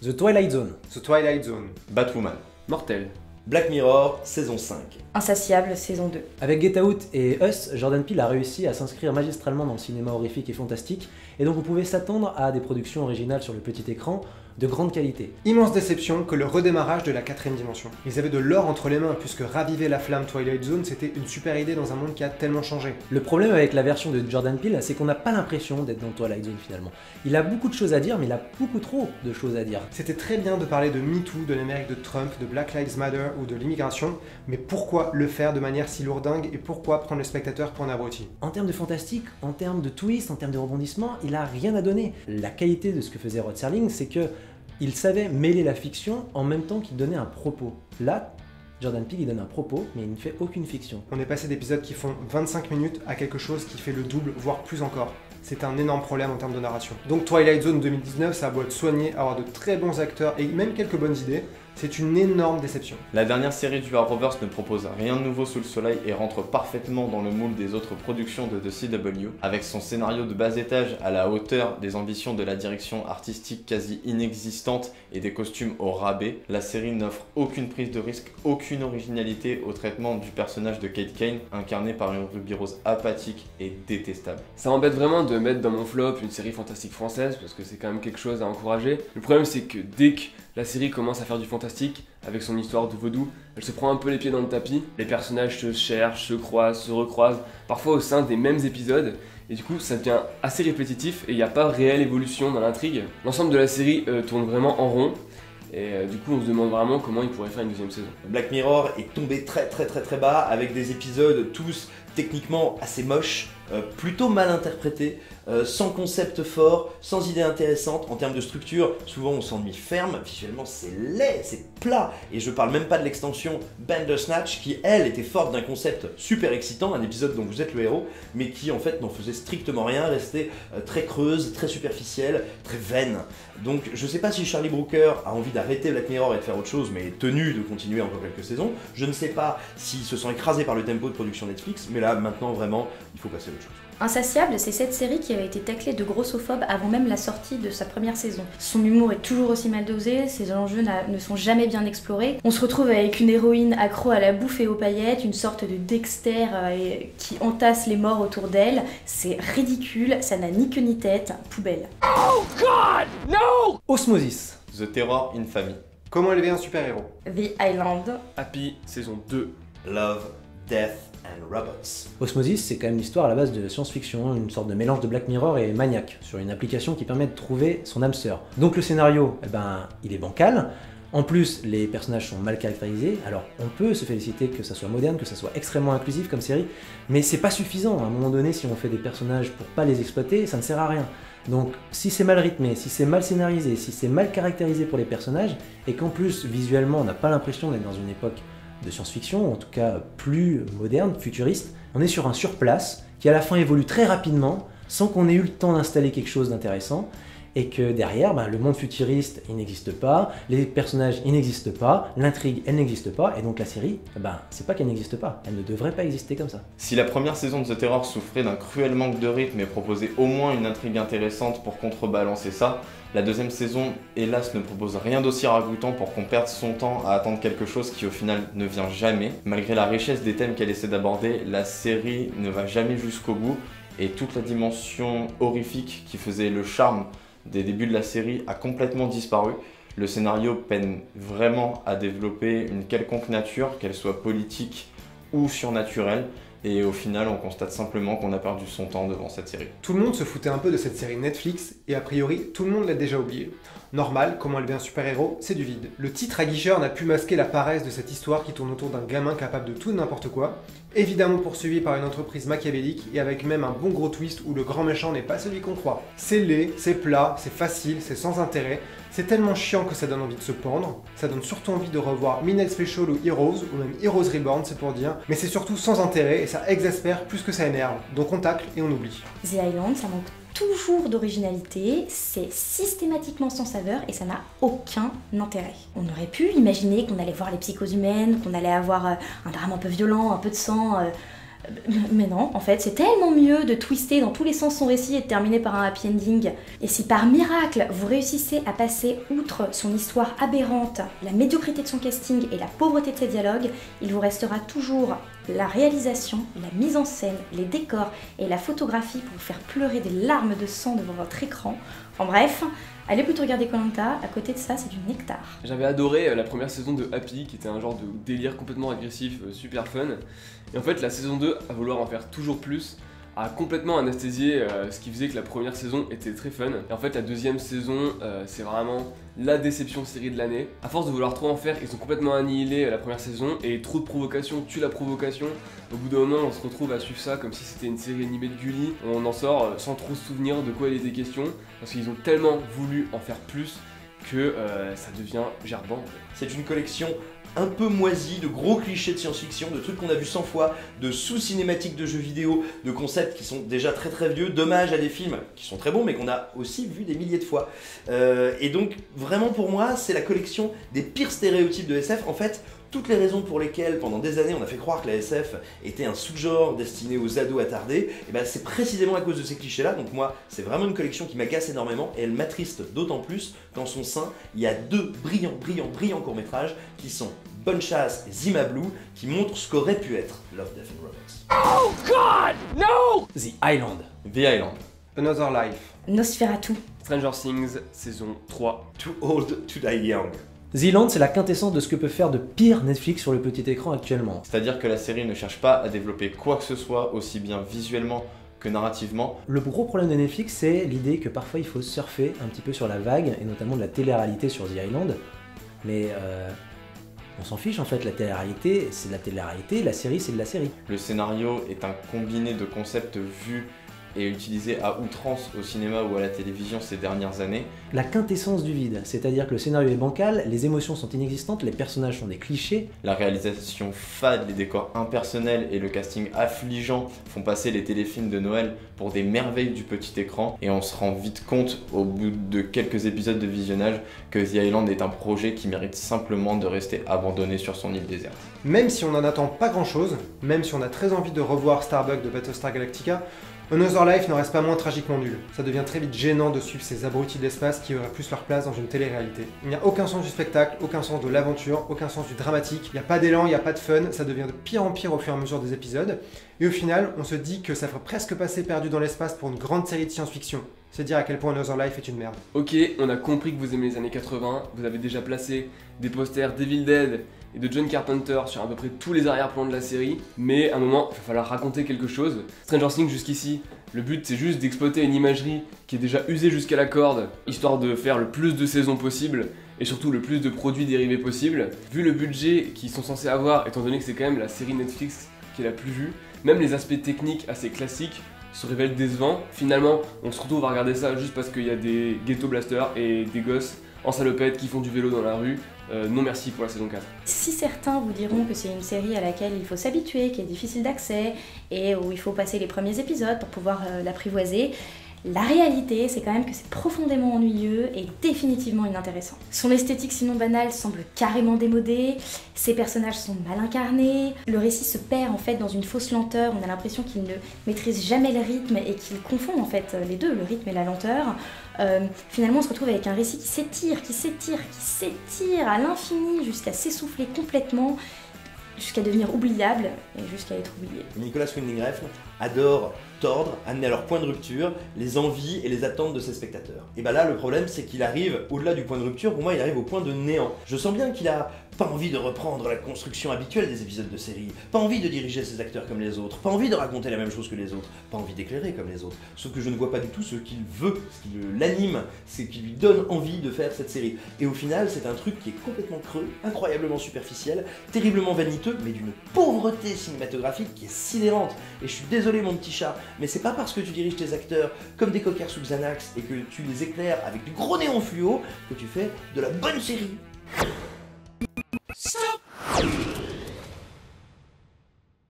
The Twilight Zone. The Twilight Zone. Batwoman. Mortel. Black Mirror, saison 5. Insatiable, saison 2. Avec Get Out et Us, Jordan Peele a réussi à s'inscrire magistralement dans le cinéma horrifique et fantastique, et donc on pouvait s'attendre à des productions originales sur le petit écran de grande qualité. Immense déception que le redémarrage de la 4ème dimension. Ils avaient de l'or entre les mains, puisque raviver la flamme Twilight Zone, c'était une super idée dans un monde qui a tellement changé. Le problème avec la version de Jordan Peele, c'est qu'on n'a pas l'impression d'être dans Twilight Zone finalement. Il a beaucoup de choses à dire, mais il a beaucoup trop de choses à dire. C'était très bien de parler de MeToo, de l'Amérique de Trump, de Black Lives Matter ou de l'immigration, mais pourquoi le faire de manière si lourdingue et pourquoi prendre le spectateur pour un abruti? En termes de fantastique, en termes de twist, en termes de rebondissement, il a rien à donner. La qualité de ce que faisait Rod Serling, c'est que il savait mêler la fiction en même temps qu'il donnait un propos. Là, Jordan Peele il donne un propos, mais il ne fait aucune fiction. On est passé d'épisodes qui font 25 minutes à quelque chose qui fait le double, voire plus encore. C'est un énorme problème en termes de narration. Donc Twilight Zone 2019, ça a beau être soigné, avoir de très bons acteurs et même quelques bonnes idées, c'est une énorme déception. La dernière série du Arrowverse ne propose rien de nouveau sous le soleil et rentre parfaitement dans le moule des autres productions de The CW. Avec son scénario de bas étage à la hauteur des ambitions de la direction artistique quasi inexistante et des costumes au rabais, la série n'offre aucune prise de risque, aucune originalité au traitement du personnage de Kate Kane, incarné par une Ruby Rose apathique et détestable. Ça m'embête vraiment de mettre dans mon flop une série fantastique française parce que c'est quand même quelque chose à encourager. Le problème c'est que dès que la série commence à faire du fantastique, avec son histoire de vaudou, elle se prend un peu les pieds dans le tapis. Les personnages se cherchent, se croisent, se recroisent, parfois au sein des mêmes épisodes. Et du coup, ça devient assez répétitif et il n'y a pas réelle évolution dans l'intrigue. L'ensemble de la série tourne vraiment en rond. Et du coup, on se demande vraiment comment ils pourraient faire une deuxième saison. Black Mirror est tombé très bas, avec des épisodes tous techniquement assez moches, plutôt mal interprétés, sans concept fort, sans idée intéressante. En termes de structure, souvent on s'ennuie ferme, visuellement c'est laid, c'est plat. Et je parle même pas de l'extension Bandersnatch qui, elle, était forte d'un concept super excitant, un épisode dont vous êtes le héros, mais qui en fait n'en faisait strictement rien, restait très creuse, très superficielle, très vaine. Donc je sais pas si Charlie Brooker a envie d'arrêter Black Mirror et de faire autre chose, mais est tenu de continuer encore quelques saisons. Je ne sais pas s'il se sent écrasé par le tempo de production Netflix, mais là maintenant vraiment il faut passer à autre chose. Insatiable, c'est cette série qui avait été taclée de grossophobe avant même la sortie de sa première saison. Son humour est toujours aussi mal dosé, ses enjeux ne sont jamais bien explorés. On se retrouve avec une héroïne accro à la bouffe et aux paillettes, une sorte de Dexter qui entasse les morts autour d'elle. C'est ridicule, ça n'a ni queue ni tête, poubelle. Oh God, no! Osmosis. The Terror Infamy. Comment élever un super-héros? The Island. Happy, saison 2. Love, Death and Robots. Osmosis, c'est quand même l'histoire à la base de science-fiction, une sorte de mélange de Black Mirror et Maniac, sur une application qui permet de trouver son âme sœur. Donc le scénario, il est bancal. En plus, les personnages sont mal caractérisés, alors on peut se féliciter que ça soit moderne, que ça soit extrêmement inclusif comme série, mais c'est pas suffisant. À un moment donné, si on fait des personnages pour pas les exploiter, ça ne sert à rien. Donc si c'est mal rythmé, si c'est mal scénarisé, si c'est mal caractérisé pour les personnages, et qu'en plus, visuellement, on n'a pas l'impression d'être dans une époque de science-fiction, ou en tout cas plus moderne, futuriste, on est sur un surplace qui à la fin évolue très rapidement, sans qu'on ait eu le temps d'installer quelque chose d'intéressant, et que derrière, le monde futuriste, il n'existe pas, les personnages, ils n'existent pas, l'intrigue, elle n'existe pas, et donc la série, c'est pas qu'elle n'existe pas, elle ne devrait pas exister comme ça. Si la première saison de The Terror souffrait d'un cruel manque de rythme et proposait au moins une intrigue intéressante pour contrebalancer ça, la deuxième saison, hélas, ne propose rien d'aussi ragoûtant pour qu'on perde son temps à attendre quelque chose qui au final ne vient jamais. Malgré la richesse des thèmes qu'elle essaie d'aborder, la série ne va jamais jusqu'au bout et toute la dimension horrifique qui faisait le charme des débuts de la série a complètement disparu. Le scénario peine vraiment à développer une quelconque nature, qu'elle soit politique ou surnaturelle, et au final on constate simplement qu'on a perdu son temps devant cette série. Tout le monde se foutait un peu de cette série Netflix, et a priori tout le monde l'a déjà oublié. Normal, comment élever un super-héros, c'est du vide. Le titre aguicheur n'a pu masquer la paresse de cette histoire qui tourne autour d'un gamin capable de tout et n'importe quoi, évidemment poursuivi par une entreprise machiavélique et avec même un bon gros twist où le grand méchant n'est pas celui qu'on croit. C'est laid, c'est plat, c'est facile, c'est sans intérêt, c'est tellement chiant que ça donne envie de se pendre, ça donne surtout envie de revoir Midnight Special ou Heroes, ou même Heroes Reborn c'est pour dire, mais c'est surtout sans intérêt et ça exaspère plus que ça énerve, donc on tacle et on oublie. The Island, ça manque toujours d'originalité, c'est systématiquement sans saveur et ça n'a aucun intérêt. On aurait pu imaginer qu'on allait voir les psychoses humaines, qu'on allait avoir un drame un peu violent, un peu de sang, Mais non, en fait, c'est tellement mieux de twister dans tous les sens son récit et de terminer par un happy ending. Et si par miracle, vous réussissez à passer outre son histoire aberrante, la médiocrité de son casting et la pauvreté de ses dialogues, il vous restera toujours la réalisation, la mise en scène, les décors et la photographie pour vous faire pleurer des larmes de sang devant votre écran. En bref, allez plutôt regarder Koh-Lanta, à côté de ça, c'est du nectar. J'avais adoré la première saison de Happy, qui était un genre de délire complètement agressif, super fun. Et en fait, la saison 2, à vouloir en faire toujours plus, a complètement anesthésié ce qui faisait que la première saison était très fun. Et en fait, la deuxième saison, c'est vraiment la déception série de l'année. À force de vouloir trop en faire, ils ont complètement annihilé la première saison, et trop de provocation tue la provocation. Au bout d'un moment, on se retrouve à suivre ça comme si c'était une série animée de Gulli. On en sort sans trop se souvenir de quoi il était question, parce qu'ils ont tellement voulu en faire plus que ça devient gerbant. C'est une collection un peu moisi, de gros clichés de science-fiction, de trucs qu'on a vu 100 fois, de sous-cinématiques de jeux vidéo, de concepts qui sont déjà très très vieux, d'hommages à des films qui sont très bons mais qu'on a aussi vu des milliers de fois. Et donc vraiment pour moi c'est la collection des pires stéréotypes de SF. En fait, toutes les raisons pour lesquelles pendant des années on a fait croire que la SF était un sous-genre destiné aux ados attardés, et ben c'est précisément à cause de ces clichés-là. Donc moi, c'est vraiment une collection qui m'agace énormément, et elle m'attriste d'autant plus qu'en son sein, il y a deux brillants courts-métrages qui sont Bonne Chasse et Zima Blue, qui montrent ce qu'aurait pu être Love, Death and Robots. Oh God, no! The Island. The Island. Another Life. Nosferatu. Stranger Things, saison 3. Too Old to Die Young. The Island, c'est la quintessence de ce que peut faire de pire Netflix sur le petit écran actuellement. C'est-à-dire que la série ne cherche pas à développer quoi que ce soit, aussi bien visuellement que narrativement. Le gros problème de Netflix, c'est l'idée que parfois il faut surfer un petit peu sur la vague, et notamment de la télé-réalité sur The Island. Mais on s'en fiche en fait, la télé-réalité, c'est de la télé-réalité, la série, c'est de la série. Le scénario est un combiné de concepts vus et utilisés à outrance au cinéma ou à la télévision ces dernières années. La quintessence du vide, c'est-à-dire que le scénario est bancal, les émotions sont inexistantes, les personnages sont des clichés. La réalisation fade, les décors impersonnels et le casting affligeant font passer les téléfilms de Noël pour des merveilles du petit écran, et on se rend vite compte au bout de quelques épisodes de visionnage que The Island est un projet qui mérite simplement de rester abandonné sur son île déserte. Même si on n'en attend pas grand chose, même si on a très envie de revoir Starbuck de Battlestar Galactica, Another Life n'en reste pas moins tragiquement nul. Ça devient très vite gênant de suivre ces abrutis de l'espace qui auraient plus leur place dans une télé-réalité. Il n'y a aucun sens du spectacle, aucun sens de l'aventure, aucun sens du dramatique, il n'y a pas d'élan, il n'y a pas de fun, ça devient de pire en pire au fur et à mesure des épisodes, et au final, on se dit que ça ferait presque passer Perdu dans l'espace pour une grande série de science-fiction. C'est dire à quel point Another Life est une merde. Ok, on a compris que vous aimez les années 80, vous avez déjà placé des posters d'Evil Dead et de John Carpenter sur à peu près tous les arrière-plans de la série, mais à un moment, il va falloir raconter quelque chose. Stranger Things jusqu'ici, le but c'est juste d'exploiter une imagerie qui est déjà usée jusqu'à la corde, histoire de faire le plus de saisons possible, et surtout le plus de produits dérivés possible. Vu le budget qu'ils sont censés avoir, étant donné que c'est quand même la série Netflix qui est la plus vue, même les aspects techniques assez classiques se révèlent décevants. Finalement, on se retrouve à regarder ça juste parce qu'il y a des ghetto blasters et des gosses en salopette qui font du vélo dans la rue. Non merci pour la saison 4. Si certains vous diront que c'est une série à laquelle il faut s'habituer, qui est difficile d'accès, et où il faut passer les premiers épisodes pour pouvoir l'apprivoiser, la réalité, c'est quand même que c'est profondément ennuyeux et définitivement inintéressant. Son esthétique sinon banale semble carrément démodée, ses personnages sont mal incarnés, le récit se perd en fait dans une fausse lenteur, on a l'impression qu'il ne maîtrise jamais le rythme et qu'il confond en fait les deux, le rythme et la lenteur. Finalement on se retrouve avec un récit qui s'étire à l'infini jusqu'à s'essouffler complètement, jusqu'à devenir oubliable et jusqu'à être oublié. Nicolas Winding Refn adore tordre, amener à leur point de rupture les envies et les attentes de ses spectateurs. Et bah là le problème c'est qu'il arrive au-delà du point de rupture, pour moi il arrive au point de néant. Je sens bien qu'il a pas envie de reprendre la construction habituelle des épisodes de série, pas envie de diriger ses acteurs comme les autres, pas envie de raconter la même chose que les autres, pas envie d'éclairer comme les autres. Sauf que je ne vois pas du tout ce qu'il veut, ce qui l'anime, ce qui lui donne envie de faire cette série. Et au final c'est un truc qui est complètement creux, incroyablement superficiel, terriblement vaniteux, mais d'une pauvreté cinématographique qui est sidérante. Et je suis désolé mon petit chat, mais c'est pas parce que tu diriges tes acteurs comme des cocards sous Xanax et que tu les éclaires avec du gros néon fluo que tu fais de la bonne série.